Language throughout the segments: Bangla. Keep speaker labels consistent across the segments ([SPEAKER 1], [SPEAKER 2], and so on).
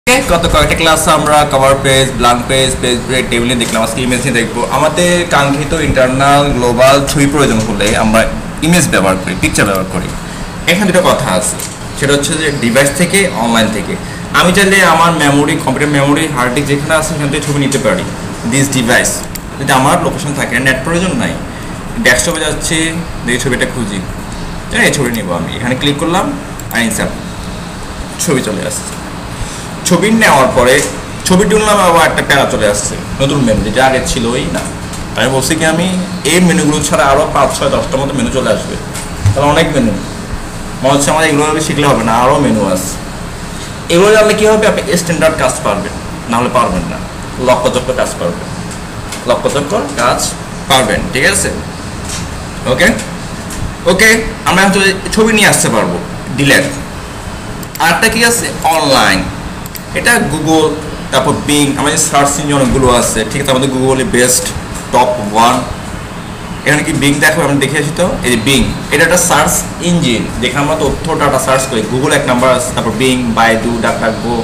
[SPEAKER 1] গত কয়েকটা ক্লাসে আমরা cover page, blank page, page break, টেবিলে দেখলাম। আজকে ইমেজ নিয়ে দেখবো। আমাদের কাঙ্ক্ষিত ইন্টারনাল গ্লোবাল ছবি প্রয়োজন হলে আমরা ইমেজ ব্যবহার করি, পিকচার ব্যবহার করি। এখানে দুটো কথা আছে, সেটা হচ্ছে যে ডিভাইস থেকে, অনলাইন থেকে। আমি চাইলে আমার memory, computer memory, hard disk যেখানে আছে সেখান থেকে ছবি নিতে পারি। দিস ডিভাইস যদি আমার লোকেশন থাকে, নেট প্রয়োজন নাই, ডেস্কটপে যাচ্ছি, দেখি ছবিটা খুঁজি, এই ছবি নিব। আমি এখানে ক্লিক করলাম, আইনসাপ, ছবি চলে আসছে। ছবি নেওয়ার পরে ছবি তুললাম, আবার একটা প্যারা চলে আসছে, নতুন মেনু, যেটা আগে ছিলই না। আমি বলছি কি আমি এই মেনুগুলো ছাড়া আরও 5, 6, 10টার মতো মেনু চলে আসবে, তাহলে অনেক মেনু। মনে হচ্ছে আমার এগুলো শিখলে হবে না, আরও মেনু আছে। এগুলো জানলে কী হবে, আপনি স্ট্যান্ডার্ড কাজ পারবেন, নাহলে পারবেন না। লক্ষ্যযোগ্য কাজ পারবেন, লক্ষ্যযোগ্য কাজ পারবেন, ঠিক আছে? ওকে ওকে আমরা এখন ছবি নিয়ে আসতে পারবো, ডিলেট। আরেকটা কি আছে, অনলাইন। এটা গুগল, তারপর বিং, আমাদের সার্চ ইঞ্জিন অনেকগুলো আছে, ঠিক আছে? আমাদের গুগলে বেস্ট, টপ 1। এখানে কি বিং দেখো, আমি দেখে আসি তো, এই যে বিং, এটা একটা সার্চ ইঞ্জিন যেখানে আমরা তথ্য ডাটা সার্চ করি। গুগল এক নাম্বার আছে, তারপর being, Baidu, DuckDuckGo,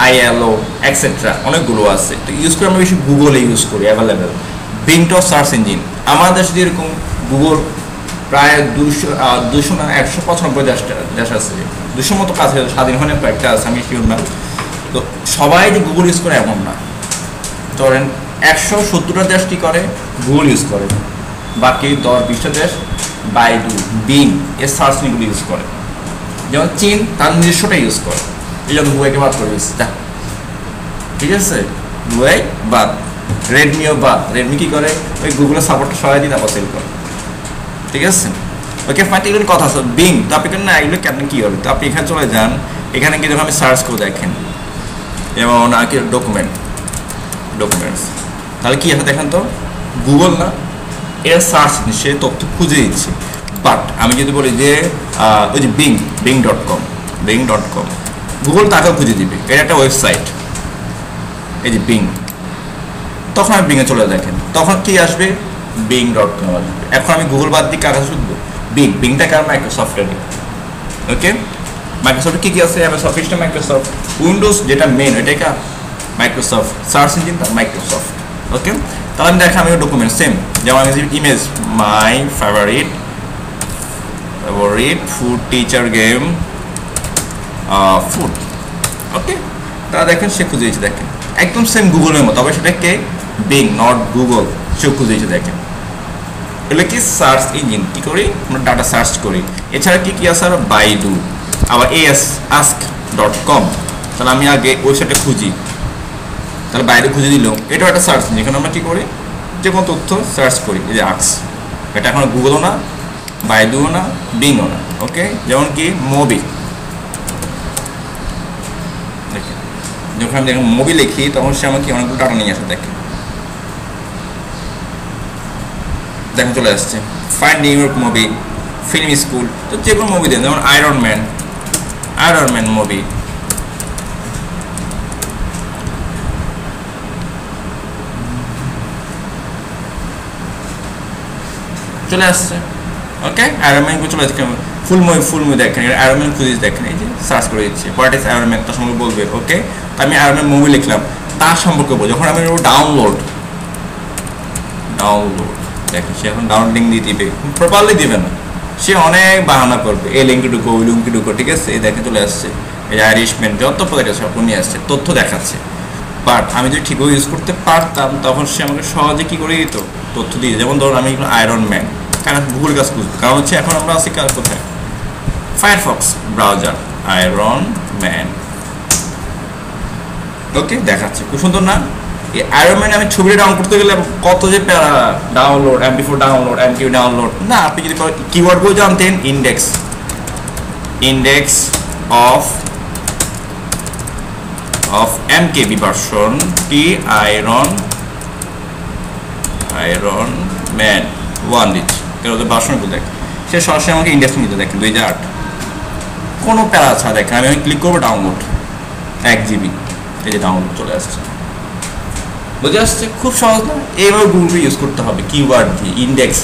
[SPEAKER 1] ILO, etcetera, অনেকগুলো আছে। তো ইউজ করে আমরা বেশি গুগলে ইউজ করি, অ্যাভেলেবেল। বিংটাও search engine. আমাদের দেশে যেরকম গুগল প্রায় 200 না 195 দেশ আছে, 200 মতো কাছে স্বাধীন হয় না, কয়েকটা আছে, আমি শিওর না। তো সবাই যে গুগল ইউজ করে এমন না। ধরেন 170টা দেশ কী করে, গুগল ইউজ করে, বাকি 10-20টা দেশ বাইডু, বিং এর সার্চ ইঞ্জিনগুলো ইউজ করে। যেমন চীন তার নিজস্বটা ইউজ করে, এই জন্য হুয়াইকে বাদ করে দিচ্ছে, ঠিক আছে? হুয়াই বাদ, রেডমিও বাদ। রেডমি কী করে, ওই গুগলের সাপোর্টটা সবাই দিন আবার সেল করে, ঠিক আছে? ওকে ফাইন, এগুলো কথা আছে। বিং, তো আপনি কেন না, এগুলো কেন কী হবে? তো আপনি এখানে চলে যান, এখানে গিয়ে যখন আমি সার্চ করে দেখেন, যেমন আর কি ডকুমেন্টস, তাহলে কী আছে দেখেন তো, গুগল না, এর সার্চ সে তথ্য খুঁজে দিচ্ছে। বাট আমি যদি বলি যে ওই যে বিং.com, গুগল তাকেও খুঁজে দিবে, এটা একটা ওয়েবসাইট, এই যে বিং। তখন আমি বিংয়ে চলে দেখেন, তখন কি আসবে, বিং.com আসবে। এখন আমি গুগল বাদ দিয়ে কাগজ শুধু বিংটা কার, মাইক্রোসফটের। ওকে, মাইক্রোসফট কী কী আছে, এমএস অফিসটা মাইক্রোসফট, উইন্ডোজ যেটা মেন ওইটাই কার, মাইক্রোসফট, সার্চ ইঞ্জিনটা মাইক্রোসফট। ওকে, তাহলে আমি দেখা, আমি ডকুমেন্ট সেম, যেমন আমি image, my favourite food teacher game food. Okay, তারা দেখেন সে খুঁজে দিয়েছে, দেখেন একদম সেম গুগলের মতো, তবে সেটা কে, বিং, নট গুগল, সেও খুঁজে দিয়েছে। দেখেন এগুলো কি সার্চ ইঞ্জিন, কী করি আমরা, ডাটা সার্চ করি। এছাড়া কি কি আছে, আর বাইডু, আবার ask.com। তাহলে আমি আগে ওয়েবসাইটে খুঁজি, তাহলে বাইরে খুঁজে দিল, এটাও একটা সার্চ ইঞ্জিন। এখানে আমরা কী করি, যে কোনো তথ্য সার্চ করি, এই যে আক্স, এটা এখন গুগলও না, বাইডুও না, বিংও না। ওকে, যেমন কি মুভি, দেখেন যখন আমি দেখেন মুভি লিখি, তখন সে আমাকে অনেকগুলো ডাটা নিয়ে আসে। দেখেন চলে আসছে, find new York movie, film school, তো যে কোনো মুভি দেন, যেমন আয়রন ম্যান মুভি। চলে আসছে। ওকে, আয়রন ম্যান চলে আসছে, ফুল মুভি দেখেন, আয়রন ম্যান খুঁজে দেখেন, এই যে সার্চ করে দিচ্ছি, হোয়াট ইজ আয়রন ম্যান, তার সম্পর্কে বলবে। ওকে, তো আমি আয়রন ম্যান মুভি লিখলাম, তার সম্পর্কে বলবো। যখন আমি ডাউনলোড দেখেন, সে এখন ডাউনলোডিং দিয়ে দিবে, প্রপারলি দিবে না, সে অনেক বাহানা করবে, এই লিঙ্কে ঢুকো, ওই লিঙ্কে ঢুকো, ঠিক আছে? এই দেখে চলে আসছে, এই আইরিশম্যান, যত প্রোডাক্ট আছে সব নিয়ে আসছে, তথ্য দেখাচ্ছে। বাট আমি যদি ঠিকভাবে ইউজ করতে পারতাম, তখন সে আমাকে সহজে কী করে দিত, তথ্য দিয়ে। যেমন ধরুন আমি আয়রন ম্যান, কারণ গুগল কাজ খুঁজবো, কারণ হচ্ছে এখন আমরা আছি কাজ কোথায়, ফায়ারফক্স ব্রাউজার, আয়রন ম্যান। ওকে, দেখাচ্ছে, খুব সুন্দর না? এই আয়রন ম্যান আমি ছবিটা ডাউনলোড করতে গেলে কত যে প্যারা, download, MP4 download, MQ download. না, আপনি যদি কিওয়ার্ডগুলো জানতেন, ইন্ডেক্স অফ MKB ভার্সন কি, আয়রন ম্যান 1 দিচ্ছি, কেন ওদের ভার্সনগুলো দেখেন, সে সরাসরি আমাকে ইন্ডেক্স নিতে। দেখেন 2008, কোনো প্যারা ছাড়া। দেখেন আমি ক্লিক করবো, ডাউনলোড 1 GB, এই যে ডাউনলোড চলে আসছে, বুঝে আসছে? খুব সহজ না? এইভাবে গুগলকে ইউজ করতে হবে, কিওয়ার্ড দিয়ে, ইন্ডেক্স।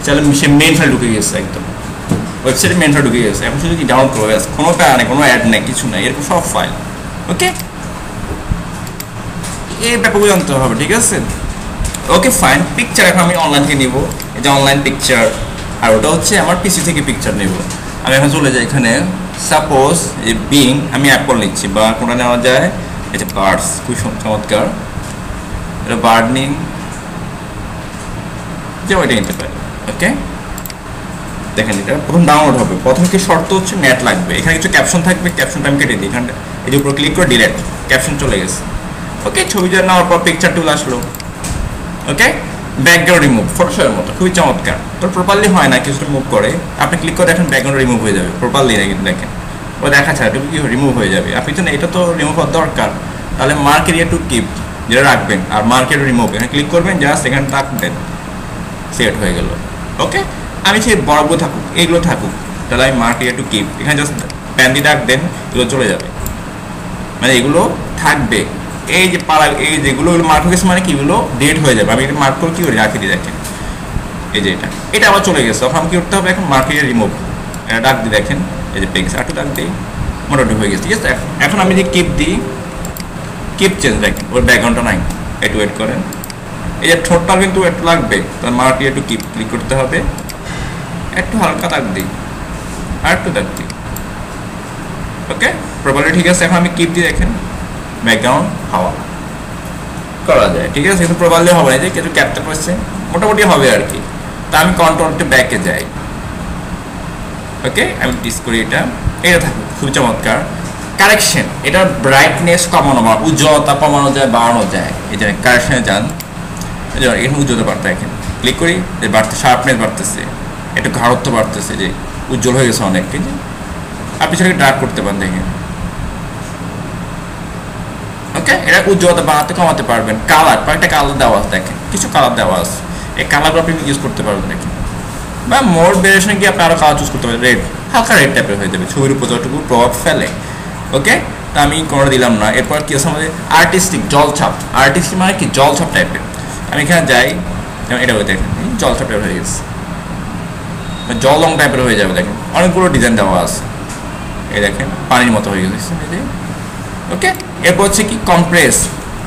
[SPEAKER 1] চাইলে সে মেন ফাইল ঢুকে গেছে, একদম ওয়েবসাইটে মেনটা ঢুকে গেছে, এখন শুধু কি ডাউনলোড করে গেছে, কোনো প্যারা নেই, কোনো অ্যাড নেই, কিছু নেই, এরকম সব ফাইল। ওকে। এই ব্যাপারগুলো জানতে হবে, ঠিক আছে? ওকে ফাইন, পিকচার এখন আমি অনলাইন থেকে নিব, এই যে অনলাইন পিকচার, আর ওটা হচ্ছে আমার পিসি থেকে পিকচার নেব। আমি এখন চলে যাই এখানে, সাপোজ এই বিং আমি অ্যাপল নিচ্ছি, বা কোনটা নেওয়া যায়, এই যে বার্ডস, খুব চমৎকার, এটা বার্ডনিং, যে ওইটা নিতে পারি। ওকে দেখেন এটা প্রথম ডাউনলোড হবে, প্রথম কি শর্ত হচ্ছে নেট লাগবে, এখানে কিছু ক্যাপশন থাকবে, ক্যাপশনটা আমি কেটে দিই, এখানটা এই যে উপর ক্লিক করে ডিলেট, ক্যাপশন চলে গেছে। ওকে ছবিটা নেওয়ার পর পিকচার টুল আসলো। ওকে ব্যাকগ্রাউন্ড রিমুভ, ফটোশপের মতো, খুবই চমৎকার। তো প্রপারলি হয় না, কিছু রিমুভ করে, আপনি ক্লিক করে দেখেন ব্যাকগ্রাউন্ড রিমুভ হয়ে যাবে, প্রপারলি না কিন্তু দেখেন ও দেখাচ্ছে এটা কি রিমুভ হয়ে যাবে। আপনি তো এটা তো রিমুভ হওয়ার দরকার, তাহলে মার্ক এরিয়া টু কিপ যেটা রাখবেন, আর মার্ক এরিয়া রিমুভ এখানে ক্লিক করবেন, জাস্ট এখানে রাখবেন, সেট হয়ে গেল। ওকে আমি সেই বড়গুলো থাকুক, এইগুলো থাকুক, তাহলে আমি মার্ক এরিয়া টু কিপ এখানে জাস্ট প্যান দিয়ে রাখবেন, এগুলো চলে যাবে, মানে এগুলো থাকবে। এই যে পাড়া এই যেগুলো মার্ক হয়ে গেছে মানে কি এগুলো ডেট হয়ে যাবে, আমি এটা মার্ক করে কি করে রাখি দিই দেখেন, এই যে এটা আবার চলে গেছে, তখন কি করতে হবে, এখন মার্ক এরিয়া রিমুভ এটা ডাক দিই, দেখেন এই যে পেজ একটু ডাক দিই, মোটামুটি হয়ে গেছে, ঠিক আছে? এখন আমি যে কিপ দিই, কিপ চেঞ্জ দেখেন ওর ব্যাকগ্রাউন্ডটা নাই, একটু ওয়েট করেন, এই যে ঠোঁটটা কিন্তু একটু লাগবে, তার mark area to keep click করতে হবে, একটু হালকা দাগ দিই, আর একটু দাগ দিই। ওকে প্রপারলি ঠিক আছে, এখন আমি কিপ দিই, দেখেন ব্যাকগ্রাউন্ড হাওয়া করা যায়, ঠিক আছে? কিন্তু প্রপারলি হবে না, যে কিছু ক্যাপচার করছে, মোটামুটি হবে আর কি। তা আমি কন্ট্রোল টু ব্যাকে যাই। ওকে আমি ডিস করি, এটা থাকুক, খুবই চমৎকার। কারেকশন, এটার ব্রাইটনেস কমানো বা উজ্জ্বলতা কমানো যায়, বাড়ানো যায়। এই যে কারেকশনে যান, এখানে উজ্জ্বলতা বাড়তে, এখানে ক্লিক করি, যে বাড়তে শার্পনেস বাড়তেছে, একটু ঘাড়ত্ব বাড়তেছে, যে উজ্জ্বল হয়ে গেছে অনেক, ঠিক আছে? আপনি সেটাকে ডার্ক করতে পারেন, দেখেন। ওকে এটা উজ্জ্বলতা বাড়াতে কমাতে পারবেন। কালার, কয়েকটা কালার দেওয়া আছে, দেখেন কিছু কালার দেওয়া আছে, এই কালারগুলো আপনি ইউজ করতে পারবেন, দেখেন। বা মোর ভেরিয়েশনে গিয়ে আপনি আরও কালার চুজ করতে পারেন, রেড, হালকা রেড টাইপের হয়ে যাবে, ছবির উপর যতটুকু প্রভাব ফেলে। ওকে তা আমি কোনো দিলাম না। এরপর কি আছে আমাদের আর্টিস্টিক, জলছাপ। আর্টিস্টিক মানে কি জলছাপ টাইপের, আমি এখানে যাই, যেমন এটা হয়ে দেখেন জলছাপ টাইপের হয়ে গেছে, জল রং টাইপের হয়ে যাবে, দেখেন অনেকগুলো ডিজাইন দেওয়া আছে, এই দেখেন পানির মতো হয়ে গেছে। ওকে এরপর হচ্ছে কি কম্প্রেস,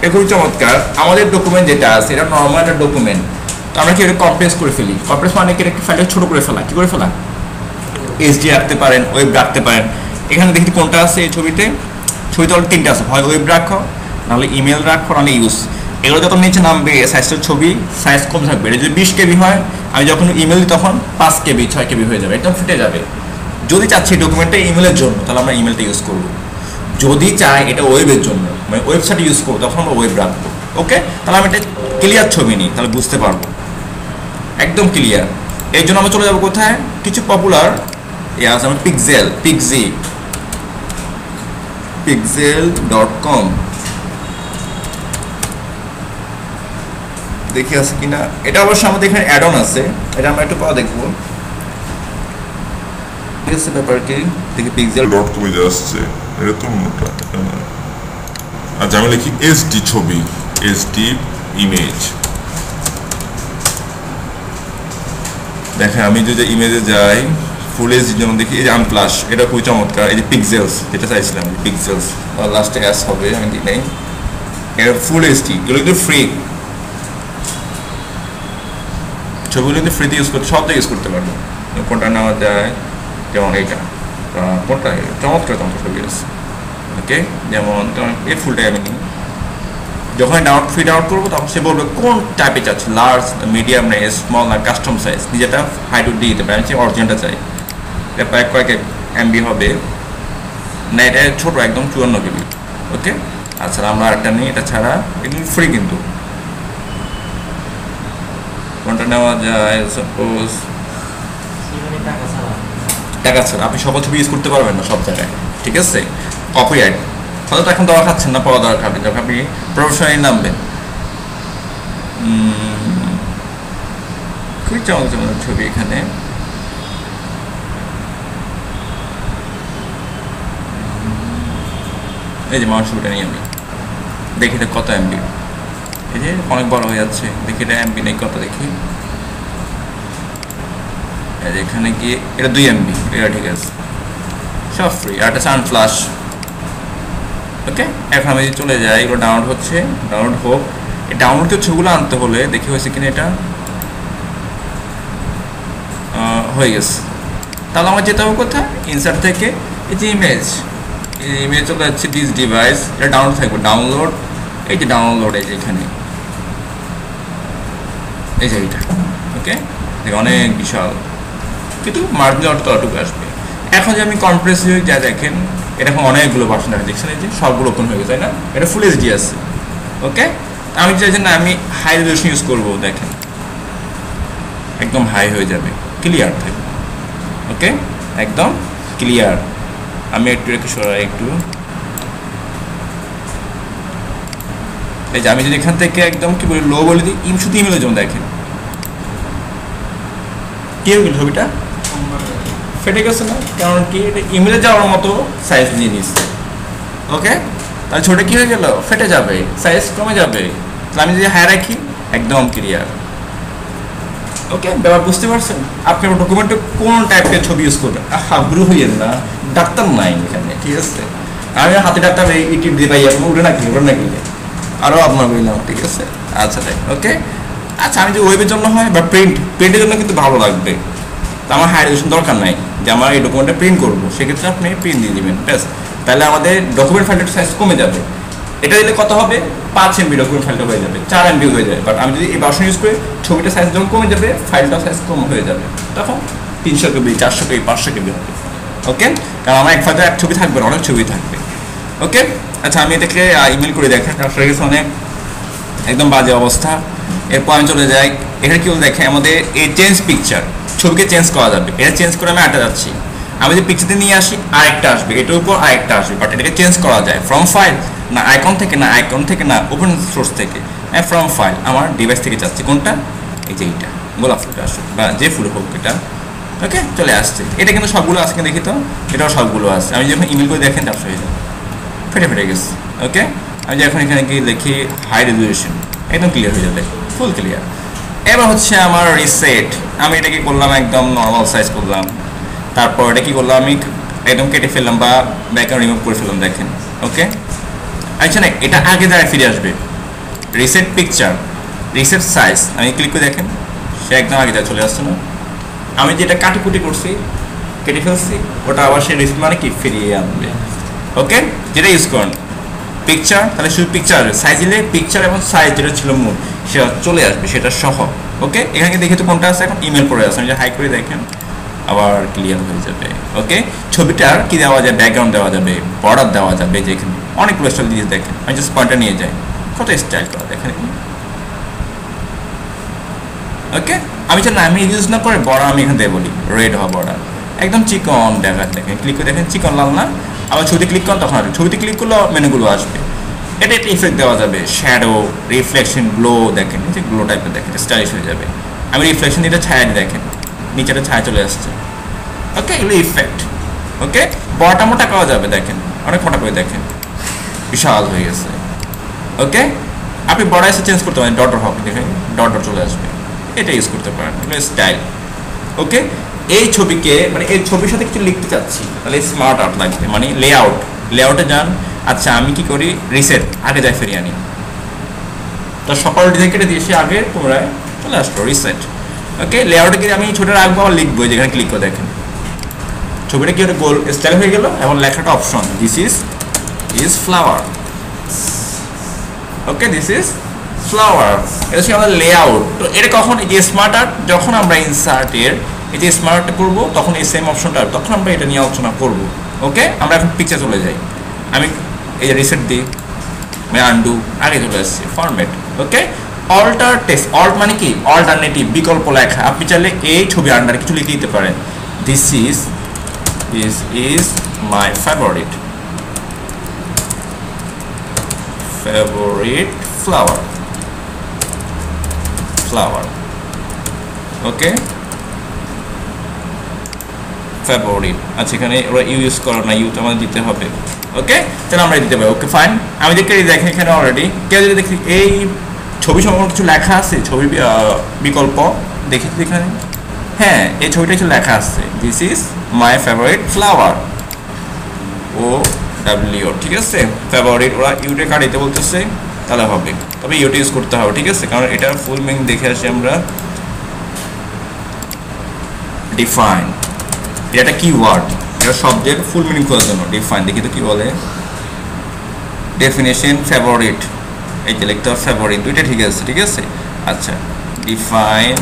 [SPEAKER 1] এটা খুবই চমৎকার। আমাদের ডকুমেন্ট যেটা আছে এটা নর্মাল একটা ডকুমেন্ট, তো আমরা কি এটা কম্প্রেস করে ফেলি। কম্প্রেস মানে কি একটা ফাইলটা ছোটো করে ফেলা, কী করে ফেলা, এইচডি রাখতে পারেন, ওয়েব রাখতে পারেন। এখানে দেখি কোনটা আছে এই ছবিতে, ছবিতে অলরেডি তিনটা আছে, হয় ওয়েব রাখো, নাহলে ইমেল রাখো, নাহলে ইউজ। এগুলো যত নিচে নামবে সাইজটার ছবি সাইজ কম থাকবে। এটা যদি 20 কেবি হয়, আমি যখন ইমেল দিই তখন 5 কেবি 6 কেবি হয়ে যাবে, একদম ফিটে যাবে। যদি চাচ্ছি ডকুমেন্টটা ইমেলের জন্য, তাহলে আমরা ইমেলটা ইউজ করবো। যদি চাই এটা ওয়েবের জন্য, মানে ওয়েবসাইট ইউজ করবো, তখন আমরা ওয়েব রাখবো। ওকে তাহলে আমি এটা ক্লিয়ার ছবি নিই, তাহলে বুঝতে পারবো একদম ক্লিয়ার। এর জন্য আমরা চলে যাবো কোথায়, কিছু পপুলার আছে, আমার pixel.com দেখি আছে কিনা। এটা অবশ্য আমাদের এখানে অ্যাড অন আছে, এটা আমরা একটু পরে দেখবো। ঠিক আছে ব্যাপার কি, দেখি
[SPEAKER 2] pixel.com এ আসছে, এটা তো মোটা। আচ্ছা আমি লিখি এসডি ছবি, এসডি ইমেজ। দেখেন আমি যদি ইমেজে যাই, ফুল এইচডি যেমন দেখি, এই যে আনপ্লাস, এটা খুবই চমৎকার। এই যে পিক্সেলস, যেটা চাইছিলাম পিক্সেলস, লাস্টে অ্যাস হবে, আমি দিই নাই। এটা ফুল এইচডি, এগুলো কিন্তু ফ্রি, ছবিগুলো কিন্তু ফ্রিতে ইউজ করতে, সব ইউজ করতে পারবো। কোনটা নেওয়া যায়, যেমন এইটা, কোনটা চমৎকার ছবি আছে। ওকে যেমন এই ফুলটাই আমি নিই, যখন ফ্রি ডাউনলোড করবো তখন সে বলবে কোন টাইপে চাচ্ছে, লার্জ, মিডিয়াম, না স্মল, না কাস্টম সাইজ, নিজেটা হাইট দিয়ে দিতে পারে। আমি অরিজিনালটা চাই, এটা প্রায় কয়েক এমবি হবে না, এটা ছোটো একদম 54 কেবি। ওকে আচ্ছা আমরা আরেকটা নিই, এটা ছাড়া এগুলো ফ্রি কিন্তু। কোনটা নেওয়া যায়, সাপোজ টাকা ছাড়া, আপনি সকল ছবি ইউজ করতে পারবেন না সব জায়গায়, ঠিক আছে? কপিরাইট হয়তো এখন দেওয়া খাচ্ছেন না, পাওয়া দরকার হবে যখন আপনি প্রফেশনালি নামবেন। খুবই চমৎকার ছবি এখানে। এই যে মানুষ ছবিটা নিয়ে আমি দেখি এটা কত এমবি, এই যে অনেক বড় হয়ে যাচ্ছে, দেখি এটা এমবি নেই কত, দেখি এখানে গিয়ে এটা 2 এমবি, এটা ঠিক আছে, সব ফ্রি। আর এটা সানফ্লাশ,
[SPEAKER 1] ওকে, এখন আমি যদি চলে যাই, এগুলো ডাউনলোড হচ্ছে, ডাউনলোড হোক। এই ডাউনলোড ছবিগুলো আনতে হলে দেখি হয়েছে কিনা, এটা হয়ে গেছে। তাহলে আমার যেতে হবে কোথায়, ইনসার্ট থেকে এই যে ইমেজ, এই ইমেজ চলে যাচ্ছে দিস ডিভাইস, এটা ডাউনলোড থাকবে, ডাউনলোড, এই যে ডাউনলোড, এই যে এখানে, এই যে এইটা। ওকে, অনেক বিশাল, কিন্তু মার্জিন অতটুকু আসবে। এখন যে আমি কম্প্রেস হয়ে যা দেখেন, এটা এখন অনেকগুলো ভার্সন দেখা দেখছেন, এই যে সবগুলো ওপেন হয়ে গেছে, তাই না? এটা ফুল এইচডি আছে। ওকে, আমি চাইছি না আমি হাই রেজলিউশন ইউজ করবো, দেখেন একদম হাই হয়ে যাবে, ক্লিয়ার থাকবে। ওকে, একদম ক্লিয়ার। আমি একটু সরাই একটু, এই যে আমি যদি এখান থেকে একদম কি বলি লো বলে দিই, শুধু ইমেলে যেমন দেখেন কি হয়ে গেল, ছবিটা ফেটে গেছে না? কারণ কি, এটা ইমেলে যাওয়ার মতো সাইজ নিয়ে নিচ্ছে। ওকে, তাহলে ছোটো কী হয়ে গেল, ফেটে যাবে, সাইজ কমে যাবে। তাহলে আমি যদি হাই রাখি, একদম ক্লিয়ার। ওকে, ব্যাপার বুঝতে পারছেন? আপনি ডকুমেন্টে কোন টাইপের ছবি ইউজ করবেন, গ্রু হইয়েন না, ডাক্তার নাই এখানে, ঠিক আছে? আমি হাতে ডাক্তার এই টিপ দিয়ে পাই, এখন উঠে না কিনে, উঠে না কিনে আরও আপনার বললাম, ঠিক আছে? আচ্ছা তাই, ওকে। আচ্ছা, আমি যে ওয়েবের জন্য হয় বা প্রিন্টের জন্য কিন্তু ভালো লাগবে, তো আমার হাই রেজলিউশন দরকার নাই যে আমার এই ডকুমেন্টটা প্রিন্ট করবো, সেক্ষেত্রে আপনি প্রিন্ট দিয়ে দেবেন, ব্যাস। তাহলে আমাদের ডকুমেন্ট ফাইলটার সাইজ কমে যাবে। এটা দিলে কত হবে, 5 MB ডকুমেন্ট ফাইলটা হয়ে যাবে, 4 MB হয়ে যাবে। বাট আমি যদি এই ভার্সন ইউজ করি, ছবিটার সাইজ যখন কমে যাবে, ফাইলটার সাইজ কম হয়ে যাবে, তখন 300 KB, 400 KB, 500 KB হবে। ওকে, কারণ আমার এক ফাইলে এক ছবি থাকবে না, অনেক ছবি থাকবে। ওকে, আচ্ছা আমি এটাকে ইমেল করে দেখেন, আপনার কাছে অনেক একদম বাজে অবস্থা। এরপর আমি চলে যাই, এখানে কি বলে দেখেন, আমাদের এই চেঞ্জ পিকচার, ছবিকে চেঞ্জ করা যাবে। এটা চেঞ্জ করে আমি আরেকটা যাচ্ছি, আমি যদি পিকচারতে নিয়ে আসি আরেকটা আসবে, এটার উপর আরেকটা আসবে। বাট এটাকে চেঞ্জ করা যায় ফ্রম ফাইল, না আইকন থেকে, না আইকন থেকে, না ওপেন সোর্স থেকে, ফ্রম ফাইল, আমার ডিভাইস থেকে যাচ্ছে। কোনটা, এই যে এইটা, গোলাপ ফুলটা আসবে বা যে ফুল হোক এটা। ওকে, চলে আসছে। এটা কিন্তু সবগুলো আছে, দেখি তো, এটাও সবগুলো আছে। আমি যখন ইমেল করে দেখেন, তার সঙ্গে ফেটে ফেটে গেছে। ওকে, আমি যখন এখানে গিয়ে লিখি হাই রেজলিউশন, একদম ক্লিয়ার হয়ে যাবে, ফুল ক্লিয়ার। এবার হচ্ছে আমার রিসেট, আমি এটা কি করলাম, একদম নর্মাল সাইজ করলাম। তারপর এটা কি করলাম, আমি একদম কেটে ফেললাম বা ব্যাকগ্রাউন্ড রিমুভ করে ফেললাম, দেখেন। ওকে, আচ্ছা না, এটা আগে দ্বারা ফিরে আসবে, রিসেট পিকচার, রিসেট সাইজ, আমি ক্লিক করে দেখেন, সে একদম আগে দ্বারা চলে আসছে না? আমি যেটা কাটিকুটি করছি, কেটে ফেলছি, ওটা আবার সে রিসেট মানে কি ফিরিয়ে আনবে। ওকে, যেটা ইউজ করেন পিকচার, তাহলে শুধু পিকচার সাইজ দিলে পিকচার এবং সাইজ যেটা ছিল মূল, সেটা চলে আসবে, সেটা সহ। ওকে, এখানে দেখি তো কোনটা আছে, এখন ইমেল পড়ে আছে, আমি যে হাই করে দেখেন, আবার ক্লিয়ার হয়ে যাবে। ওকে, ছবিটার কি দেওয়া যায়, ব্যাকগ্রাউন্ড দেওয়া যাবে, বর্ডার দেওয়া যাবে, যেখানে অনেকগুলো স্টাইল দিয়ে দেখেন, আমি জাস্ট পয়েন্টটা নিয়ে যাই, কত স্টাইল করা দেখেন। ওকে, আমি চাই না আমি ইউজ না করে বর্ডার আমি এখান থেকে বলি রেড হওয়া বর্ডার, একদম চিকন দেখা, দেখেন ক্লিক করে দেখেন, চিকন লাল না? আবার ছবিতে ক্লিক করেন, তখন আসবে, ছবিতে ক্লিক করলে মেনুগুলো আসবে। এটা একটা ইফেক্ট দেওয়া যাবে, শ্যাডো, রিফ্লেকশন, গ্লো, দেখেন এই যে গ্লো টাইপের, দেখেন স্টাইলিশ হয়ে যাবে। আমি রিফ্লেকশন এটা ছায়া দিয়ে দেখেন, নিচেটা ছায়া চলে আসছে। ওকে, এগুলো ইফেক্ট। ওকে, বড়টা মোটা করা যাবে, দেখেন অনেক মোটা করে, দেখেন বিশাল হয়ে গেছে। ওকে, আপনি বড় এসে চেঞ্জ করতে পারেন, ডট হোক, দেখেন ডট চলে আসবে, এটা ইউজ করতে পারেন, এগুলো স্টাইল। ওকে, এই ছবিকে মানে এই ছবির সাথে কিছু লিখতে চাচ্ছি, তাহলে স্মার্ট আর্ট লাগবে, মানে লেআউট, লেআউটে যান। আচ্ছা, আমি কি করি, রিসেট, আগে যাই ফিরিয়ে আনি, তো সকাল ডিজাইন কেটে দিয়ে সে আগে পুনরায় চলে আসলো, রিসেট। ওকে, লেআউটে গিয়ে আমি ছোটো রাখবো, আবার লিখবো, যেখানে ক্লিক করে দেখেন ছবিটা কি একটা গোল স্টাইল হয়ে গেল, এবং লেখাটা option, this is flower. Okay, this is flower, এটা হচ্ছে আমাদের লেআউট। তো এটা কখন, এই যে স্মার্ট আর্ট, যখন আমরা ইনসার্টের এই যে স্মার্ট আর্টটা করবো, তখন এই সেম অপশনটা, তখন আমরা এটা নিয়ে আলোচনা করবো। ওকে, আমরা এখন পিকচার চলে যাই, আমি এই যে রিসেট দিই, আমি আনডু, আগে চলে আসছি ফরম্যাট। ওকে, অল্টার টেক্সট, অল্ট মানে কি, অল্টারনেটিভ, বিকল্প লেখা। আপনি চাইলে এই ছবি আন্ডারে কিছু লিখে দিতে পারেন, this is my favourite flower. Okay, favourite. আচ্ছা, এখানে ওরা ইউজ করো না, ইউটা আমাদের দিতে হবে। ওকে, তাহলে আমরা দিতে পারি। ওকে, ফাইন। আমি দেখে দেখেন এখানে অলরেডি কেউ যদি দেখি এই ছবি সম্পর্কে কিছু লেখা আছে, ছবি বিকল্প দেখেছি এখানে, হ্যাঁ এই ছবিটা কিছু লেখা আছে, this is my favourite flower. O W, ঠিক আছে। ফেভারিট ওরা ইউটে কাটাইতে বলতেছে, তাহলে হবে, তবে ইউটি ইউজ করতে হবে, ঠিক আছে, কারণ এটার ফুল মিনিং দেখে আসি আমরা। ডিফাইন, এটা কি ওয়ার্ড, এটা শব্দের ফুল মিনিং করার জন্য ডিফাইন। দেখি তো কি বলে, ডেফিনেশন ফেভারিট, এই যে লিখতে হবে ফেভারিট, দুইটা ঠিক আছে, ঠিক আছে। আচ্ছা, define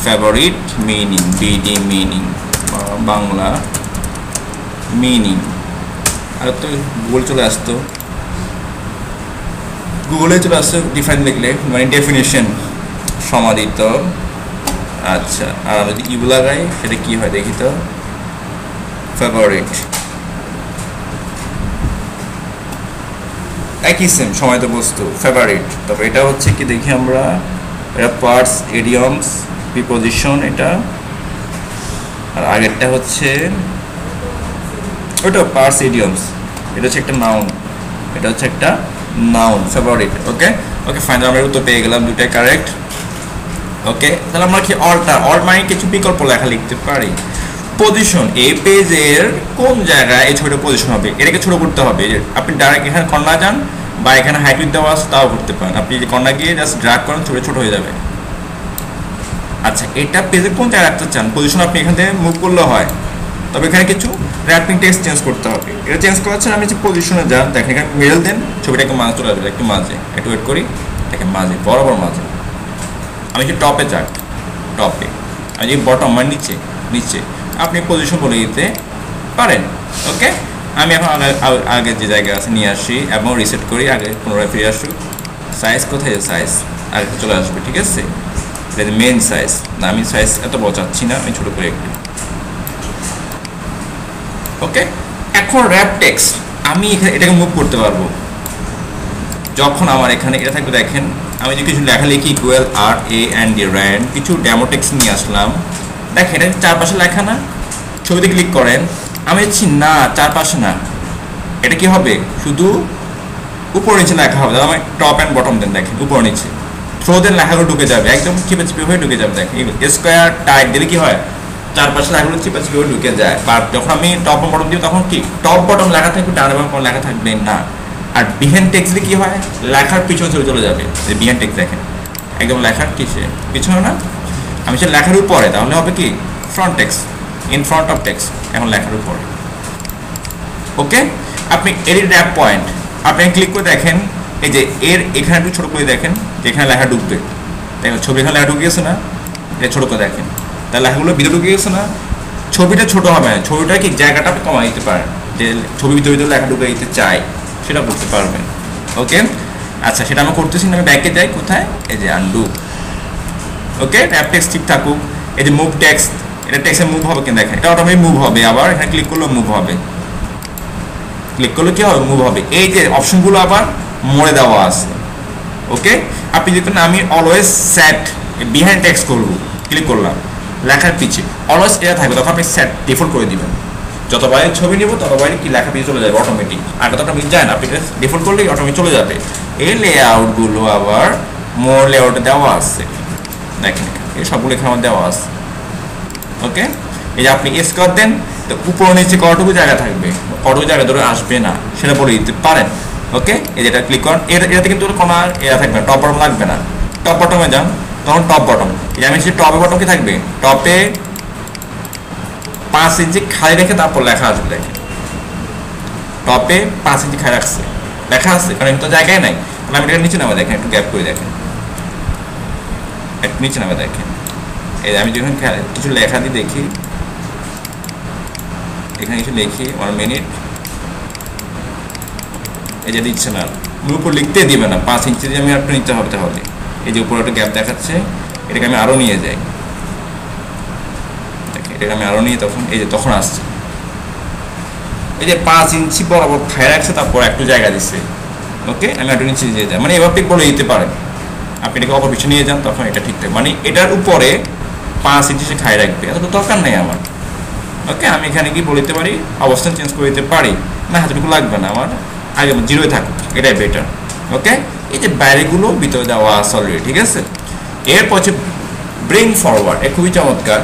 [SPEAKER 1] favourite meaning, BD meaning, Bangla meaning. আর তো গুগল চলে আসতো, গুগলে চলে আসতো ডিফাইন লিখলে, মানে ডেফিনেশন সমাদিত। আচ্ছা, আর আমি যদি ইউ লাগাই সেটা কি হয় দেখি তো, ফেভারিট, একই সেম সময় তো বস্তু ফেভারিট। তবে এটা হচ্ছে কি দেখি আমরা, এটা পার্টস, ইডিয়মস, প্রিপোজিশন এটা, আর আগেরটা হচ্ছে ওটা পার্টস ইডিয়মস, এটা হচ্ছে একটা নাউন, এটা হচ্ছে একটা নাউন ফেভারিট। ওকে ওকে ফাইন, আমরা উত্তর পেয়ে গেলাম, দুটাই কারেক্ট। ওকে, তাহলে আমরা কি অল্ট মানে কিছু বিকল্প লেখা লিখতে পারি। পজিশন, এই পেজের কোন জায়গায় এই ছোট পজিশন হবে, এটাকে ছোট করতে হবে। আপনি ডাইরেক্ট এখানে কর্নার যান বা এখানে হাইট দেওয়া আছে তাও করতে পারেন, আপনি যদি কর্নার গিয়ে জাস্ট ড্র্যাগ করেন ছোট হয়ে যাবে। আচ্ছা, এটা পেজে কোন জায়গায় রাখতে চান, পজিশন আপনি এখান থেকে মুভ করলে হয়, তবে এখানে কিছু র্যাপিং টেক্সট চেঞ্জ করতে হবে। এটা চেঞ্জ করাচ্ছেন, আমি যে পজিশনে যান দেখেন এখানে মেল দেন, ছবিটাকে মাঝে চলে আসবে, একটু মাঝে, একটু ওয়েট করি, দেখেন মাঝে, বরাবর মাঝে। আমি যে টপে যাক, টপে, আমি যে বটম মানে নিচে আপনি পজিশন বলে দিতে পারেন। ওকে, আমি এখন আগে যে জায়গায় আছে নিয়ে আসি এবং রিসেট করি, আগে পুনরায় ফিরে আসুক। সাইজ কোথায়, সাইজ আগে চলে আসবে, ঠিক আছে, এটা মেন সাইজ না, আমি সাইজ এত বড় চাচ্ছি না, আমি ছোটো করে একটু। ওকে, এখন র্যাপ টেক্সট আমি এটাকে মুভ করতে পারবো যখন আমার এখানে এটা থাকবে। দেখেন আমি যে কিছু লেখা লিখি, equal R A and D rand, কিছু ডেমো টেক্সট নিয়ে আসলাম, দেখেন এটা চারপাশে লেখা না, ছবিতে ক্লিক করেন, আমি দেখছি না চারপাশে না, এটা কি হবে শুধু উপর নিচে লেখা হবে। আমি টপ অ্যান্ড বটম দেন, দেখেন উপর নিচে থ্রো দেন, লেখাগুলো ঢুকে যাবে, একদম চিপে হয়ে ঢুকে যাবে। দেখেন স্কোয়ার টাইপ দিলে কি হয়, চারপাশে লেখাগুলো চিপে হয়ে ঢুকে যায়। বা যখন আমি টপ বটম দিই তখন কি টপ বটম লেখা থাকবে, ডান এবং কোনো লেখা থাকবে না। আর বিহাইন্ড টেক্সট দিলে কি হয়, লেখার পিছনে চলে যাবে, বিহাইন্ড টেক্সট দেখেন একদম লেখার পিছনে না, আমি সে লেখার উপরে, তাহলে হবে কি front text, in front of text, এখন লেখার উপরে। ওকে, আপনি এডিট র্যাপ পয়েন্ট আপনি ক্লিক করে দেখেন, এই যে এর এখানে একটু ছোটো করে দেখেন, যেখানে লেখা ঢুকবে, দেখেন ছবি এখানে লেখা ঢুকে গেছে না, এটা ছোটো করে দেখেন, তাহলে লেখাগুলো ভিতরে ঢুকে গেছে না। ছবিটা ছোটো হবে না, ছবিটা কি জায়গাটা আপনি কমাই দিতে পারেন, যে ছবির ভিতরে লেখা ঢুকে দিতে চাই সেটা করতে পারবেন। ওকে, আচ্ছা সেটা আমি করতেছি না, আমি ব্যাকে যাই, কোথায়, এই যে আনডু। ওকে, র্যাপ টেক্সট ঠিক থাকুক। এই যে মুভ টেক্সট, এটা টেক্সটে মুভ হবে কিনা দেখেন, এটা অটোমেটিক মুভ হবে, আবার এখানে ক্লিক করলেও মুভ হবে, ক্লিক করলে কি হবে, মুভ হবে। এই যে অপশনগুলো আবার মোড়ে দেওয়া আছে। ওকে, আপনি দেখবেন আমি অলওয়েজ সেট বিহাইন্ড টেক্সট করবো, ক্লিক করলাম, লেখার পিছে অলওয়েজ এটা থাকবে, তখন আপনি সেট ডিফল্ট করে দিবেন, যতবারই ছবি নিব ততবারই কি লেখা পিছিয়ে চলে যাবে অটোমেটিক, আগে তো অটোমেটিক যায় না, আপনি এটা ডিফল্ট করলেই অটোমেটিক চলে যাবে। এই লেআউটগুলো আবার মোর লেআউটে দেওয়া আছে, দেখেন এই সবগুলো এখানে আমার দেওয়া আছে। ওকে, এই যে আপনি স্কোয়ার দেন, তো উপর নিচে কতটুকু জায়গা থাকবে, কতটুকু জায়গা ধরে আসবে না সেটা বলে দিতে পারেন। ওকে, এই যেটা ক্লিক করেন, এটাতে কিন্তু কোনো আর এরা থাকবে না, টপ বটম লাগবে না, টপ বটমে যান, তখন টপ বটম, এই আমি সেই টপে বটম কি থাকবে, টপে 5 ইঞ্চি খালি রেখে তারপর লেখা আসবে, দেখেন টপে 5 ইঞ্চি খালি রাখছে, লেখা আছে, কারণ তো জায়গায় নাই, আমি এটা নিচে নামে দেখেন, একটু গ্যাপ করে দেখেন, একটু নিচে নামে দেখেন, এই আমি যখন কিছু লেখা দিই দেখি, এখানে কিছু লিখি 1 মিনিট, এই যে দিচ্ছে না, উপর লিখতে দিবে না, 5 ইঞ্চি দিয়ে আমি একটু নিতে হবে, তাহলে এই যে উপরে একটা গ্যাপ দেখাচ্ছে, এটাকে আমি আরও নিয়ে যাই, এটাকে আমি আরও নিয়ে তখন এই যে তখন আসছে, এই যে 5 ইঞ্চি বরাবর খায় রাখছে, তারপর একটু জায়গা দিচ্ছে। ওকে, আমি একটু নিচে দিয়ে যাই, মানে এবার ঠিক বলে দিতে পারেন, আপনি এটাকে অপর পিছনে নিয়ে যান, তখন এটা ঠিকঠাক, মানে এটার উপরে 5 ইঞ্চি সে খায় রাখবে, এত তো দরকার নেই আমার। ওকে, আমি এখানে কি বলতে পারি, অবস্থান চেঞ্জ করে দিতে পারি, না এতটুকু লাগবে না আমার, আগে 0 থাকুক, এটাই বেটার। ওকে, এই যে বাইরেগুলো ভিতরে দেওয়া আছে অলরেডি, ঠিক আছে। এরপর হচ্ছে ব্রিং ফরওয়ার্ড, এ খুবই চমৎকার,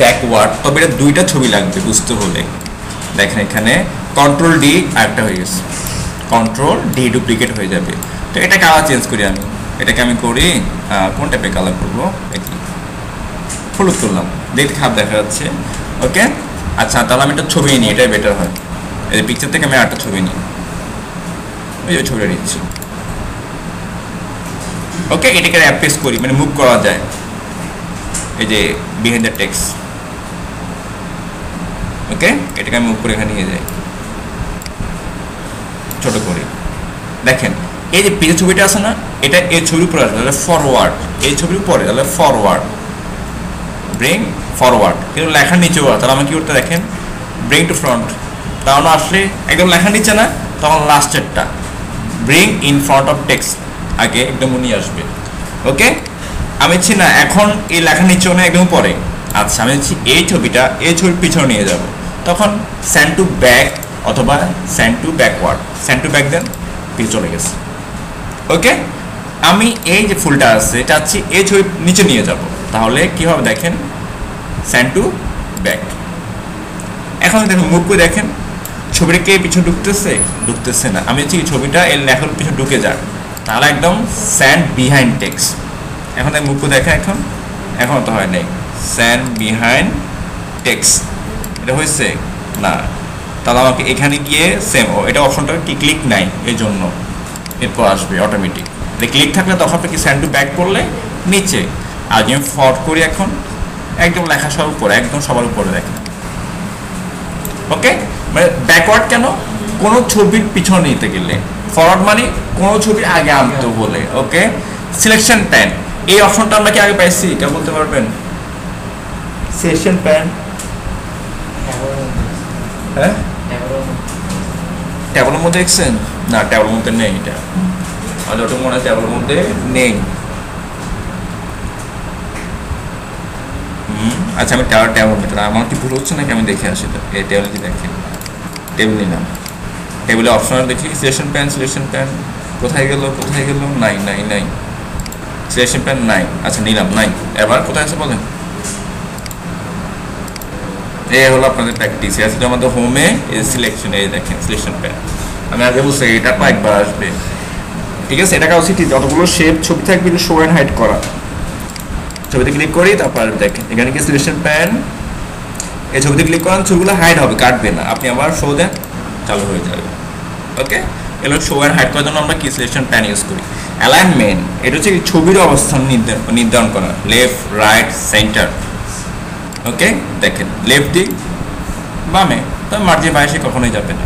[SPEAKER 1] ব্যাকওয়ার্ড, তবে এটা 2টা ছবি লাগবে বুঝতে হলে, দেখেন এখানে কন্ট্রোল ডি আরেকটা হয়ে গেছে, কন্ট্রোল ডি ডুপ্লিকেট হয়ে যাবে। তো এটা কালার চেঞ্জ করি আমি, এটাকে আমি করি কোন টাইপের কালার করবো, হলুদ করলাম, দেখতে খারাপ দেখা যাচ্ছে। ওকে, আচ্ছা তাহলে আমি একটা ছবি নিই, এটাই বেটার হয়। এই পিকচার থেকে আমি একটা ছবি নিই, ওই যে ছবিটা নিচ্ছি। ওকে, এটাকে অ্যাপ্রেস করি, মানে মুভ করা যায়, এই যে বিহাইন্ড দ্য টেক্সট। ওকে, এটাকে আমি মুভ করে এখানে নিয়ে যাই, ছোট করে। দেখেন এই যে পিছের ছবিটা আছে না, এটা এই ছবির উপরে আসবে, তাহলে ফরওয়ার্ড, এই ছবির উপরে তাহলে ফরওয়ার্ড, ব্রিং ফরওয়ার্ড। কিন্তু লেখার নিচেও, তাহলে আমি কি করতে, দেখেন ব্রিং টু ফ্রন্ট, তাহলে আসলে একদম লেখার নিচে না, তখন লাস্টেরটা bring in front of text আগে একদম নিয়ে আসবে। ওকে, আমি হচ্ছি না এখন এই লেখার নিচেও না, একদম পরে। আচ্ছা আমি হচ্ছি এই ছবিটা এই ছবির পিছনে নিয়ে যাব, তখন সেন্ড টু ব্যাক অথবা send to backward, send to back then পিছনে চলে গেছে। ওকে, আমি এই যে ফুলটা আছে এটা হচ্ছে এই ছবির নিচে নিয়ে যাব, তাহলে কি হবে দেখেন সেন্ড টু ব্যাক। এখন দেখুন মুভ করে দেখেন ছবিটা কে পিছনে ঢুকতেছে না। আমি হচ্ছে ছবিটা এর লেখার পিছনে ঢুকে যাক, তাহলে একদম স্যান্ড বিহাইন্ড টেক্সট। এখন আমি মুখ দেখেন, এখন তো হয় নাই, স্যান্ড বিহাইন্ড টেক্সট, এটা হয়েছে না। তাহলে আমাকে এখানে গিয়ে সেম, এটা অপশনটা কি ক্লিক নাই, এই জন্য এরপর আসবে অটোমেটিক। ক্লিক থাকলে তখন আপনি কি স্যান্ড টু ব্যাক করলে নিচে, আর যদি আমি ফরওয়ার্ড করি এখন একদম লেখা সবার উপরে, একদম সবার উপরে দেখেন। ওকে, মানে ব্যাকওয়ার্ড কেন, কোনো ছবির পিছনে নিতে গেলে, ফরওয়ার্ড মানে কোনো ছবির আগে আনতে বলে। ওকে, সিলেকশন প্যান, এই অপশনটা আমরা কি আগে পাইছি, কেউ বলতে পারবেন? সিলেকশন প্যান, হ্যাঁ ট্যাবলের মধ্যে দেখছেন না? ট্যাবলের মধ্যে নেই, এটা আর ওটা মনে হয় ট্যাবলের মধ্যে নেই। আচ্ছা আমি ট্যাবলের মধ্যে, আমার কি ভুল হচ্ছে নাকি, আমি দেখে আসি। তো এই টেবিল কি দেখেন, টেবিল নিলাম, টেবিলে অপশনাল দেখি সিলেকশন প্যান কোথায় গেল, নাই সিলেকশন প্যান নাই। আচ্ছা নিলাম, নাই। এবার কোথায় আছে বলেন? এই হলো আপনাদের প্র্যাকটিস, আছে আমাদের হোমে এই সিলেকশন, এই দেখেন সিলেকশন প্যান। আমি আগে বলছি এটা একবার আসবে, ঠিক আছে। এটা কাছে ঠিক যতগুলো শেপ ছবি থাকবে শো অ্যান্ড হাইড করা, ছবিতে ক্লিক করি তারপর দেখেন এখানে কি সিলেকশন প্যান, এই ছবিতে ক্লিক করেন ছবিগুলো হাইড হবে, কাটবে না। আপনি আবার শো দেন, চালু হয়ে যাবে। ওকে, এগুলো শো অ্যান্ড হাইড করার জন্য আমরা কি সিলেকশন প্যান ইউজ করি। অ্যালাইনমেন্ট, এটা হচ্ছে ছবির অবস্থান নির্ধারণ করা, লেফট রাইট সেন্টার। ওকে, দেখেন লেফট দিক বামে, তো মার্জিন বাইরে কখনোই যাবে না।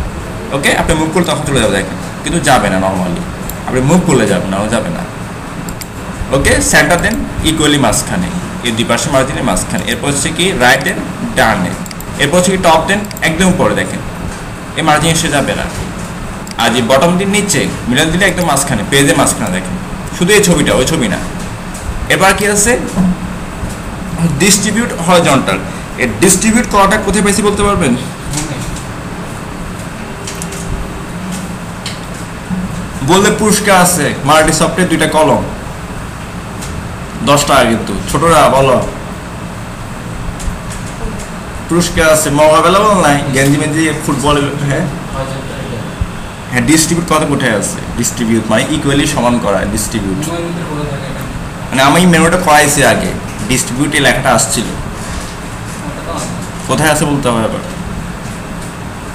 [SPEAKER 1] ওকে, আপনি মুভ করলে তখন চলে যাবে, দেখেন কিন্তু যাবে না, নর্মালি আপনি মুভ করলে যাবে না। ওকে, সেন্টার দেন ইকুয়ালি মাঝখানে, এই দুই পাশে মার্জিনের মাঝখানে। এরপর হচ্ছে কি রাইট দেন ডানে, এরপর হচ্ছে কি টপ দেন একদম উপরে, দেখেন এই মার্জিন এসে যাবে না। আর যে বটম দিন নিচে, মিডল দিলে একদম মাঝখানে, পেজের মাঝখানে দেখেন, শুধু এই ছবিটা, ওই ছবি না। এবার কি আছে ডিস্ট্রিবিউট হরিজন্টাল, এই ডিস্ট্রিবিউট করাটা কোথায় বেশি বলতে পারবেন? বললে পুরস্কার আছে, মাল্টি সফটওয়্যার 2টা কলম 10 টাকা, কিন্তু ছোটরা বলো পুরস্কার আছে, মগ অ্যাভেলেবল নাই, গেঞ্জি মেঞ্জি ফুটবল। হ্যাঁ ডিস্ট্রিবিউট কথা কোথায় আছে? ডিস্ট্রিবিউট মানে ইকুয়ালি সমান করা, ডিস্ট্রিবিউট মানে আমি মেনুটা করাইছি আগে, ডিস্ট্রিবিউট এই লেখাটা আসছিল, কোথায় আছে বলতে হবে। আবার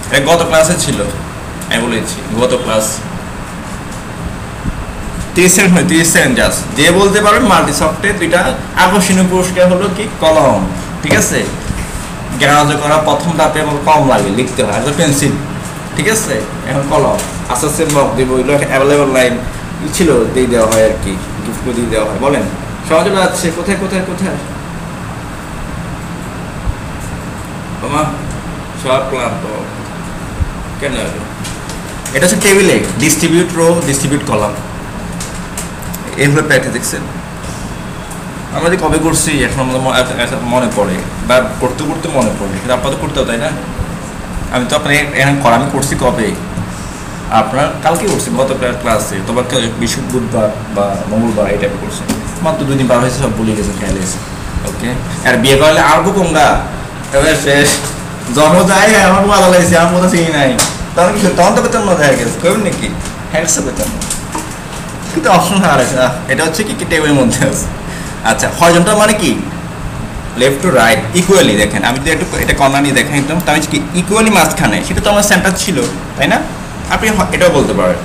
[SPEAKER 1] এটা গত ক্লাসে ছিল, আমি বলেছি গত ক্লাস 30 সেকেন্ড হয়, 30 সেকেন্ড জাস্ট। যে বলতে পারবেন মাল্টি সফটওয়্যার 2টা আকর্ষণীয় পুরস্কার হলো কি কলম, ঠিক আছে। জ্ঞান করা প্রথম ধাপে কম লাগে, লিখতে হয় পেন্সিল, ঠিক আছে। এখন কলম আস্তে আস্তে মক দিব, এগুলো অ্যাভেলেবল লাইন ছিল দিয়ে দেওয়া হয় আর কি, গিফট করে দিয়ে দেওয়া হয়। বলেন সহজে আছে, কোথায় সব ক্লান্ত কেন? এটা হচ্ছে টেবিলে ডিস্ট্রিবিউট রো, ডিস্ট্রিবিউট কলাম, এগুলো প্র্যাকটিস দেখছেন। আমরা যে কবে করছি এখন আমাদের মনে পড়ে, বা করতে মনে পড়ে, কিন্তু আপনাদের করতে তাই না? আমি তো আপনার এখন করা আমি করছি কবে, আপনার কালকে করছি গত ক্লাসে, তোমার বুধবার বা মঙ্গলবার এই টাইপে করছি, মাত্র 2 দিন পার হয়েছে, সব ভুলে গেছে, খেয়াল এসে। ওকে, আর বিয়ে করলে আর কোনটা এবার শেষ জন্ম যায় আমার মজা লাগছে আমার মতো চিনি নাই তখন কি তখন তো করতাম মজা হয়ে গেছে করবেন নাকি হ্যান্ডসে করতাম কিন্তু অপশন আর আছে এটা হচ্ছে কি টেবিলের মধ্যে আছে আচ্ছা হরিজন্টাল মানে কি লেফট টু রাইট ইকুয়ালি দেখেন আমি যদি একটু এটা কর্নার নিয়ে দেখেন একদম তাহলে কি ইকুয়ালি মাঝখানে সেটা তো আমার সেন্টার ছিল তাই না আপনি এটাও বলতে পারেন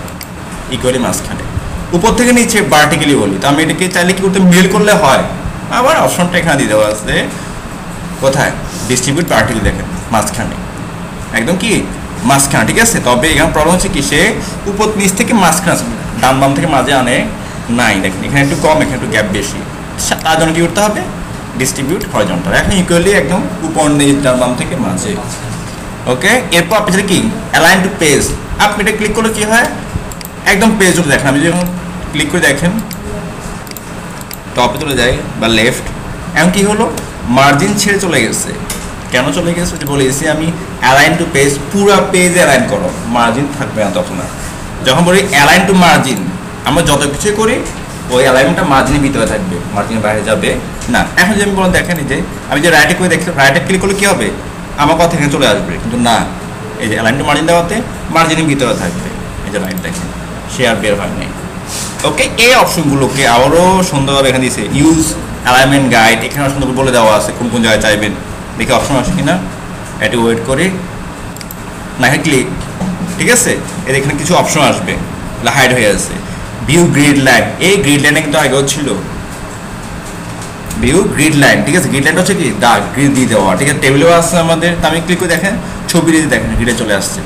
[SPEAKER 1] ইকুয়ালি মাঝখানে উপর থেকে নিচে ভার্টিক্যালি বলি তো আমি এটাকে চাইলে কি করতে মিল করলে হয় আবার অপশনটা এখানে দিয়ে দেওয়া আছে কোথায় ডিস্ট্রিবিউট ভার্টিক্যালি দেখেন মাঝখানে একদম কি মাঝখানে ঠিক আছে তবে এখানে প্রবলেম হচ্ছে কি সে উপর নিচ থেকে মাঝখানে ডান বাম থেকে মাঝে আনে নাই দেখেন এখানে একটু কম এখানে একটু গ্যাপ বেশি তার জন্য কি করতে হবে ডিস্ট্রিবিউট হরিজন্টাল এখন ইকুয়ালি একদম উপর নিচ ডান বাম থেকে মাঝে ওকে এরপর আপনি যেটা কি অ্যালাইন টু পেজ আপনি এটা ক্লিক করলে কি হয় একদম পেজ উপরে দেখেন আমি যখন ক্লিক করে দেখেন টপে চলে যায় বা লেফট এখন কি হলো মার্জিন ছেড়ে চলে গেছে কেন চলে গেছে বলে গেছি আমি অ্যালাইন টু পেজ পুরো পেজে অ্যালাইন করো মার্জিন থাকবে না তখন আর যখন বলি অ্যালাইন টু মার্জিন আমরা যত কিছু করি ওই অ্যালাইনমেন্টটা মার্জিনের ভিতরে থাকবে মার্জিনের বাইরে যাবে না এখন যদি আমি বলেন দেখেন যে আমি যে রাইটে করে দেখি রাইটে ক্লিক করলে কী হবে আমার কথা এখানে চলে আসবে কিন্তু না এই যে অ্যালাইন টু মার্জিন দেওয়াতে মার্জিনের ভিতরে থাকবে এই যে লাইন দেখেন সে আর বের হয় নাই ওকে এই অপশনগুলোকে আবারও সুন্দরভাবে এখানে দিয়েছে ইউজ অ্যালাইনমেন্ট গাইড এখানে সুন্দর বলে দেওয়া আছে কোন কোন জায়গায় চাইবেন দেখে অপশন আসে কিনা একটু ওয়েট করে না এখানে ক্লিক ঠিক আছে এর এখানে কিছু অপশন আসবে হাইড হয়ে আছে ভিউ গ্রিড লাইন এই গ্রিড লাইনে কিন্তু আগেও ছিল ভিউ গ্রিড লাইন ঠিক আছে গ্রিড লাইনটা হচ্ছে কি ডার্ক গ্রিড দিয়ে দেওয়া ঠিক আছে টেবিলেও আসছে আমাদের আমি ক্লিক করে দেখেন ছবি দিয়ে দেখেন গ্রিডে চলে আসছে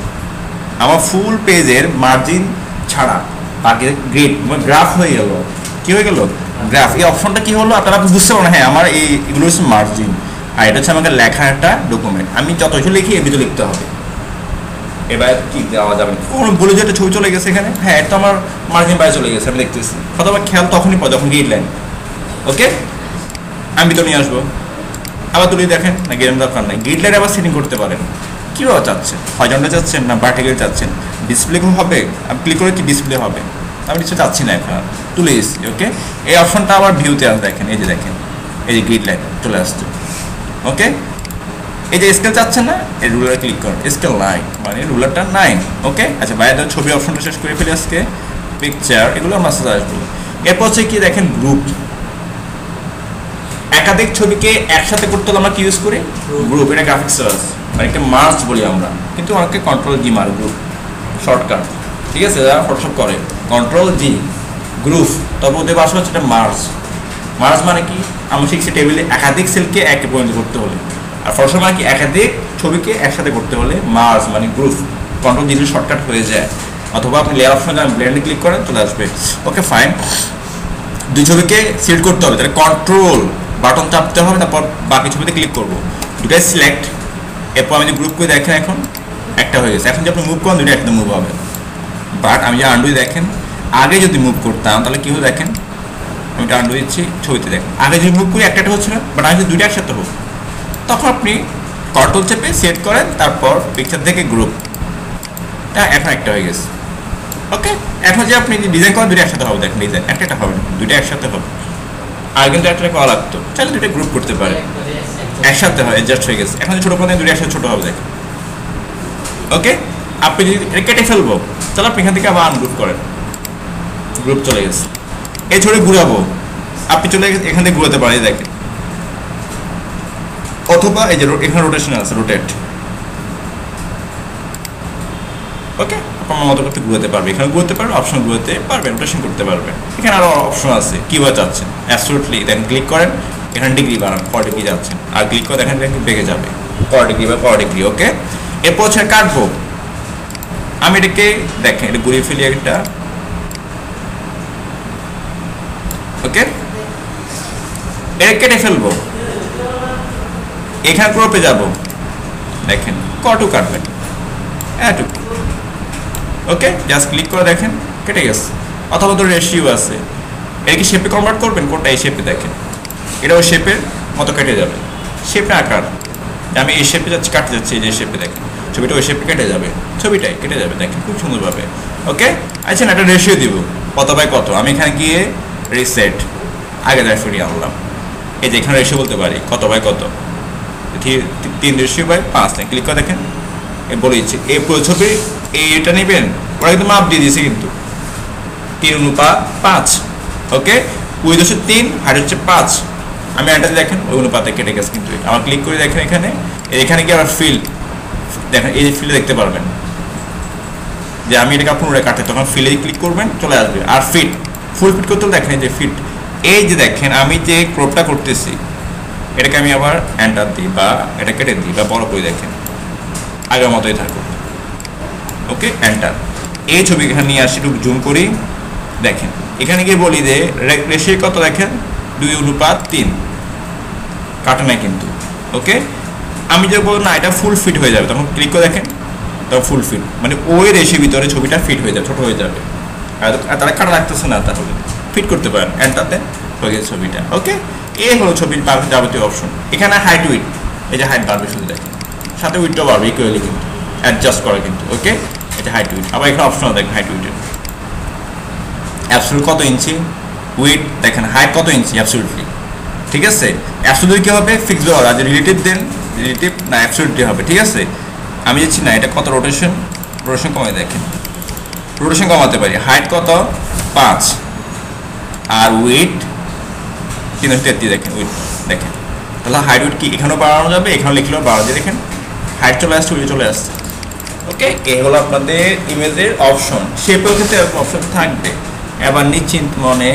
[SPEAKER 1] আমার ফুল পেজের মার্জিন ছাড়া বাকি গ্রিড গ্রাফ হয়ে গেল কি হয়ে গেল গ্রাফ এই অপশনটা কি হলো আপনারা বুঝতে পারেন হ্যাঁ আমার এগুলো হচ্ছে মার্জিন আর এটা হচ্ছে আমাকে লেখা একটা ডকুমেন্ট আমি যত কিছু লিখি এর ভিতরে লিখতে হবে এবার কি দেওয়া যাবে কোনো বলে যে একটা ছবি চলে গেছে এখানে হ্যাঁ এটা আমার মার্জিন বাইরে চলে গেছে আমি দেখতেছি অথবা খেয়াল তখনই পাবো যখন গ্রিড লাইন ওকে আমি ভিতরে নিয়ে আসবো আবার তুলে দেখেন না গ্রিড দরকার নাই গ্রিড লাইন আবার সেটিং করতে পারেন কীভাবে চাচ্ছেন হরিজন্টাল চাচ্ছেন না ভার্টিক্যাল চাচ্ছেন ডিসপ্লে হবে আমি ক্লিক করে কি ডিসপ্লে হবে আমি কিছু চাচ্ছি না এখন তুলে এসেছি ওকে এই অপশনটা আবার ভিউতে আসে দেখেন এই যে দেখেন এই যে গ্রিড লাইন চলে আসছে ওকে এই যে স্কেল চাচ্ছেন না এই রুলারে ক্লিক করুন স্কেল নাই মানে রুলারটা নাই ওকে আচ্ছা বাইরে ছবি অপশনটা শেষ করে ফেলে আজকে পিকচার এগুলো আমরা সাথে আসবো এরপর হচ্ছে কি দেখেন গ্রুপ একাধিক ছবিকে একসাথে করতে হলে আমরা কি ইউজ করি গ্রুপ এটা গ্রাফিক্স মানে একটা মার্চ বলি আমরা কিন্তু অনেকে কন্ট্রোল জি মার গ্রুপ শর্টকাট ঠিক আছে যারা ফটোশপ করে কন্ট্রোল জি গ্রুপ তবে ওদের বাসা হচ্ছে এটা মার্চ মার্চ মানে কি আমরা শিখছি টেবিলে একাধিক সেলকে একে পরিণত করতে হলে আর ফটোশপ মানে কি একাধিক ছবিকে একসাথে করতে হলে মার্চ মানে গ্রুপ কন্ট্রোল জিনিস শর্টকাট হয়ে যায় অথবা আপনি লেয়ার অপশনে ব্লেন্ডে ক্লিক করেন চলে আসবে ওকে ফাইন দুই ছবিকে সিলেক্ট করতে হবে তাহলে কন্ট্রোল বাটন চাপতে হবে তারপর বাকি ছবিতে ক্লিক করবো দুটাই সিলেক্ট এরপর আমি যে গ্রুপ করে দেখেন এখন একটা হয়ে গেছে এখন যদি আপনি মুভ করেন দুটো একসাথে মুভ হবে বাট আমি যে আন্ডু দেখেন আগে যদি মুভ করতাম তাহলে কী হতো দেখেন আমি এটা আন্ডু দিচ্ছি ছবিতে দেখেন আগে যদি মুভ করি একটা হচ্ছিল বাট আমি যদি দুটো একসাথে হোক তখন আপনি কন্ট্রোল চেপে সেট করেন তারপর পিকচার থেকে গ্রুপ এখন একটা হয়ে গেছে ওকে এখন যে আপনি ডিজাইন করেন দুটো একসাথে হবে দেখেন ডিজাইন একটা হবে না দুটো একসাথে হবে আর কিন্তু একটা করা লাগতো চাইলে দুটো গ্রুপ করতে পারে একসাথে হয় অ্যাডজাস্ট হয়ে গেছে এখন ছোটো পর্যন্ত দুটো একসাথে ছোটো হবে দেখেন ওকে আপনি যদি এটা কেটে ফেলবো তাহলে আপনি এখান থেকে আবার আনগ্রুপ করেন গ্রুপ চলে গেছে এই ছড়ে ঘুরাবো আপনি চলে গেছে এখান থেকে ঘুরাতে পারেন দেখেন অথবা এই যে এখানে রোটেশন আছে রোটেট ওকে আপনার মতো করতে ঘুরতে পারবে এখানে ঘুরতে পারবে অপশন ঘুরতে পারবে রোটেশন করতে পারবে এখানে আরও অপশন আছে কীভাবে চাচ্ছেন অ্যাবসলিউটলি দেখেন ক্লিক করেন এখানে ডিগ্রি বাড়ান 40 ডিগ্রি যাচ্ছেন আর ক্লিক করে দেখেন বেগে যাবে 40 ডিগ্রি বা 40 ডিগ্রি ওকে এরপর হচ্ছে কাটবো আমি এটাকে দেখেন এটা ঘুরিয়ে ফেলি একটা ওকে এটা কেটে ফেলবো এখানে ক্রপে যাব দেখেন কটু কাটবেন এটুকু ওকে জাস্ট ক্লিক করে দেখেন কেটে গেছে অথবা তো রেশিও আছে এটা কি শেপে কনভার্ট করবেন কোনটা এই শেপে দেখেন এটা ওই শেপের মতো কেটে যাবে শেপটা আকার আমি এই শেপে যাচ্ছি কাটতে যাচ্ছি এই যে শেপে দেখেন ছবিটা ওই শেপে কেটে যাবে ছবিটাই কেটে যাবে দেখেন খুব সুন্দরভাবে ওকে আচ্ছা একটা রেশিও দিব কত বাই কত আমি এখানে গিয়ে রিসেট আগে ফিরিয়ে আনলাম এই যে এখানে রেশিও বলতে পারি কত বাই কত 3:5 ক্লিক করে দেখেন বলে দিচ্ছে এই পুরো ছবি এটা নেবেন ওরা কিন্তু মাপ দিয়ে দিয়েছে কিন্তু 3:5 ওকে উইথ হচ্ছে 3 হাইট হচ্ছে 5 আমি এটাতে দেখেন ওই অনুপাতে কেটে গেছে কিন্তু আবার ক্লিক করে দেখেন এখানে কি আবার ফিল দেখেন এই যে ফিলে দেখতে পারবেন যে আমি এটাকে পুনরায় কাটে তখন ফিলে ক্লিক করবেন চলে আসবে আর ফিট ফুল ফিট করতে দেখেন যে ফিট এই যে দেখেন আমি যে ক্রপটা করতেছি এটাকে আমি আবার এন্টার দিই বা এটা কেটে দিই বা বড় করে দেখেন আগের মতোই থাকুক ওকে এন্টার এই ছবি এখানে নিয়ে আসি একটু জুম করি দেখেন এখানে গিয়ে বলি যে রেশিও কত দেখেন 2:3 কাটে না কিন্তু ওকে আমি যে বলবো না এটা ফুল ফিট হয়ে যাবে তখন ক্লিক করে দেখেন তখন ফুল ফিট মানে ওই রেশির ভিতরে ছবিটা ফিট হয়ে যাবে ছোট হয়ে যাবে আর তারা কাটা রাখতেছে না তাহলে ফিট করতে পারেন এন্টারতে হয়ে গেছে ছবিটা ওকে এই হলো ছবির যাবতীয় অপশন এখানে হাইট উইথ এই যে হাইট বাড়বে শুধু দেখেন সাথে উইথটাও বাড়বে ইকুয়ালি কিন্তু অ্যাডজাস্ট করা কিন্তু ওকে এটা হাইট উইথ আবার এখানে অপশন দেখেন হাইট উইথের অ্যাবসলিউট কত ইঞ্চি উইথ দেখেন হাইট কত ইঞ্চি অ্যাবসলিউটলি ঠিক আছে অ্যাবসলিউট কি হবে ফিক্স দেওয়া আর রিলেটিভ দেন রিলেটিভ না অ্যাবসলিউটলি হবে ঠিক আছে আমি যাচ্ছি না এটা কত রোটেশন কমাই দেখেন রোটেশন কমাতে পারি হাইট কত 5 আর উইথ 333 দেখেন উইথ দেখেন তাহলে হাইট উইথ কি এখানেও বাড়ানো যাবে এখানে লিখলেও বাড়ানো যায় দেখেন হাইট চলে আসছে উইথ চলে আসছে ওকে এই হলো আপনাদের ইমেজের অপশন শেপের ক্ষেত্রে অপশন থাকবে এবার নিশ্চিন্ত মনে